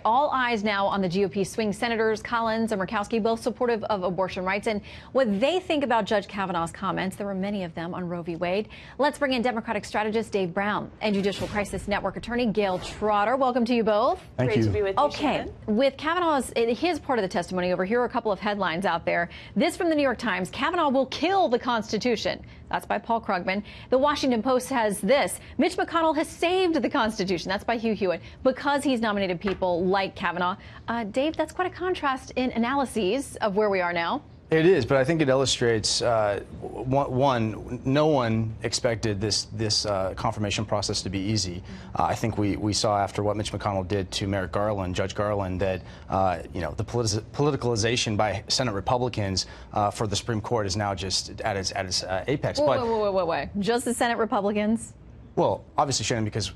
All eyes now on the GOP swing senators. Collins and Murkowski, both supportive of abortion rights, and what they think about Judge Kavanaugh's comments. There were many of them on Roe v. Wade. Let's bring in Democratic strategist Dave Brown and Judicial Crisis Network attorney Gail Trotter. Welcome to you both. Thank you. Great to be with you. Okay, Shannon. With Kavanaugh's, his part of the testimony over here are a couple of headlines out there. This from the New York Times: Kavanaugh will kill the Constitution. That's by Paul Krugman. The Washington Post has this: Mitch McConnell has saved the Constitution. That's by Hugh Hewitt, because he's nominated people like Kavanaugh. Dave, that's quite a contrast in analyses of where we are now. It is, but I think it illustrates, one, no one expected this confirmation process to be easy. I think we saw after what Mitch McConnell did to Merrick Garland, Judge Garland, that the politicalization by Senate Republicans for the Supreme Court is now just at its apex. Wait. Just the Senate Republicans? Well, obviously, Shannon, because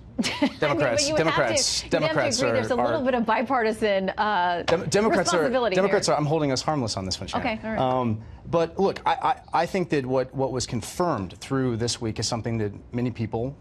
Democrats are. There's a little bit of bipartisan responsibility Democrats here. I'm holding us harmless on this one, Shannon. Okay, all right. But look, I think that what was confirmed through this week is something that many people,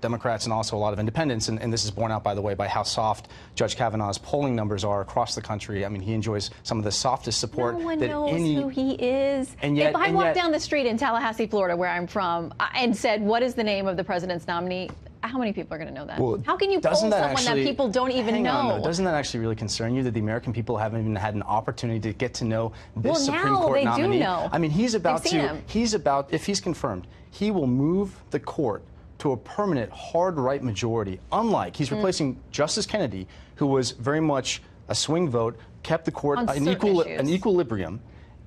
Democrats and also a lot of independents, and this is borne out, by the way, by how soft Judge Kavanaugh's polling numbers are across the country. I mean, he enjoys some of the softest support. No one that knows who he is. And yet, if I walked down the street in Tallahassee, Florida, where I'm from, and said, "What is the name of the president's nominee?" How many people are going to know that? Well, how can you poll someone that people don't even know? Doesn't that actually really concern you that the American people haven't even had an opportunity to get to know this Supreme Court nominee? Well, now they do know. I mean, He's about, if he's confirmed, he will move the court to a permanent hard right majority, unlike he's replacing Justice Kennedy, who was very much a swing vote, kept the court in equilibrium.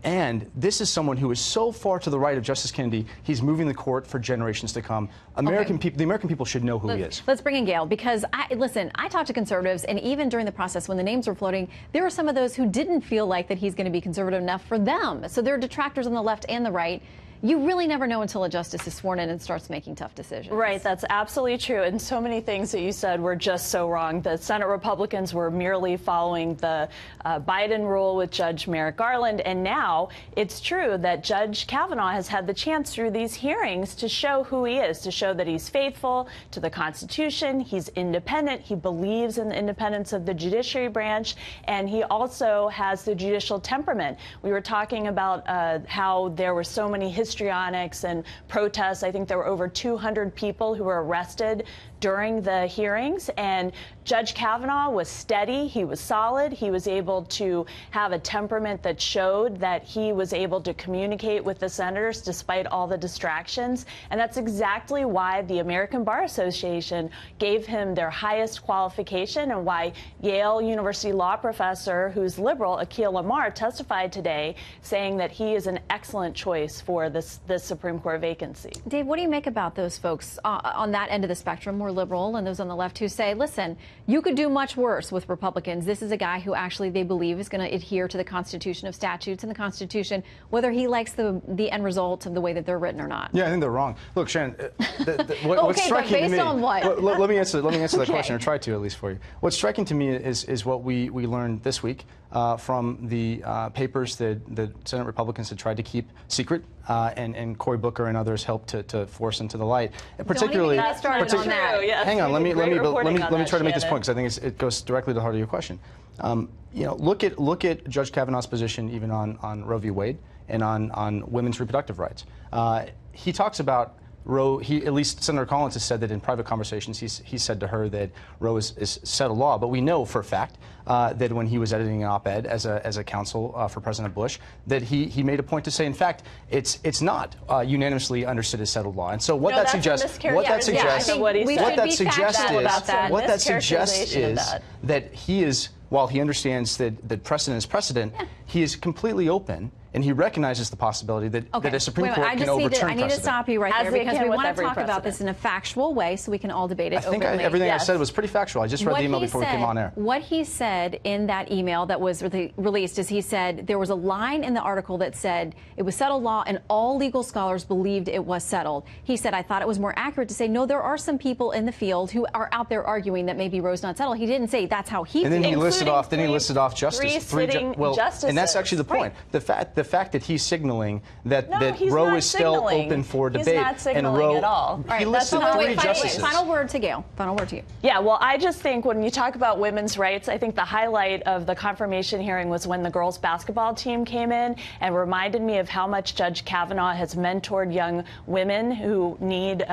And this is someone who is so far to the right of Justice Kennedy, he's moving the court for generations to come. The American people should know who he is. Let's bring in Gail, because I talked to conservatives, and even during the process when the names were floating, there were some of those who didn't feel like that he's going to be conservative enough for them. So there are detractors on the left and the right. You really never know until a justice is sworn in and starts making tough decisions. Right, that's absolutely true. And so many things that you said were just so wrong. The Senate Republicans were merely following the Biden rule with Judge Merrick Garland. And now it's true that Judge Kavanaugh has had the chance through these hearings to show who he is, to show that he's faithful to the Constitution. He's independent. He believes in the independence of the judiciary branch. And he also has the judicial temperament. We were talking about how there were so many histrionics and protests. I think there were over 200 people who were arrested during the hearings, and Judge Kavanaugh was steady. He was solid. He was able to have a temperament that showed that he was able to communicate with the senators despite all the distractions. And that's exactly why the American Bar Association gave him their highest qualification, and why Yale University law professor, who's liberal, Akhil Amar, testified today saying that he is an excellent choice for this Supreme Court vacancy. Dave, what do you make about those folks on that end of the spectrum, more liberal, and those on the left who say, listen, you could do much worse with Republicans. This is a guy who actually they believe is going to adhere to the Constitution, of statutes and the Constitution, whether he likes the end result of the way that they're written or not? Yeah, I think they're wrong. Look, Shannon, what's striking but based to me, on what? Let me answer that question, or try to, at least for you. What's striking to me is what we learned this week from the papers that the Senate Republicans had tried to keep secret, and Cory Booker and others helped to force into the light. Particularly, hang on, let me try to make this point, because I think it goes directly to the heart of your question. Look at Judge Kavanaugh's position even on Roe v. Wade and on women's reproductive rights. He talks about Roe. At least Senator Collins has said that in private conversations, he said to her that Roe is settled law. But we know for a fact that when he was editing an op-ed as a counsel for President Bush, that he made a point to say, in fact, it's not unanimously understood as settled law. And so what that suggests is that he is, while he understands that precedent is precedent, he is completely open, and he recognizes the possibility that a Supreme Court can overturn precedent. I need to stop you right there, because we want to talk about this in a factual way so we can all debate it openly. I think everything I said was pretty factual. I just read the email before we came on air. What he said in that email that was released is he said there was a line in the article that said it was settled law and all legal scholars believed it was settled. He said, I thought it was more accurate to say, no, there are some people in the field who are out there arguing that maybe Roe's not settled. He didn't say that's how he feels. And then he listed off justices. Well, and that's actually the point. The fact the fact that he's signaling that he's Roe not is still signaling. open for debate. He's not signaling and Roe, at all. He listed three justices. Final word to Gail. Final word to you. Yeah, well, I just think when you talk about women's rights, I think the highlight of the confirmation hearing was when the girls' basketball team came in and reminded me of how much Judge Kavanaugh has mentored young women who need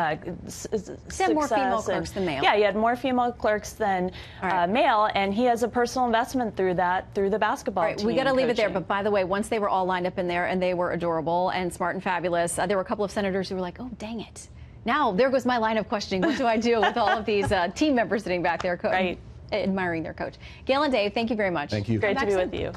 success. More female clerks than male. Yeah, he had more female clerks than male, and he has a personal investment through the basketball team. We got to leave it there. But by the way, once they were all lined up in there and they were adorable and smart and fabulous, there were a couple of senators who were like, "Oh, dang it! Now there goes my line of questioning. What do I do with all of these team members sitting back there, admiring their coach?" Gail and Dave, thank you very much. Thank you. Great to be with you.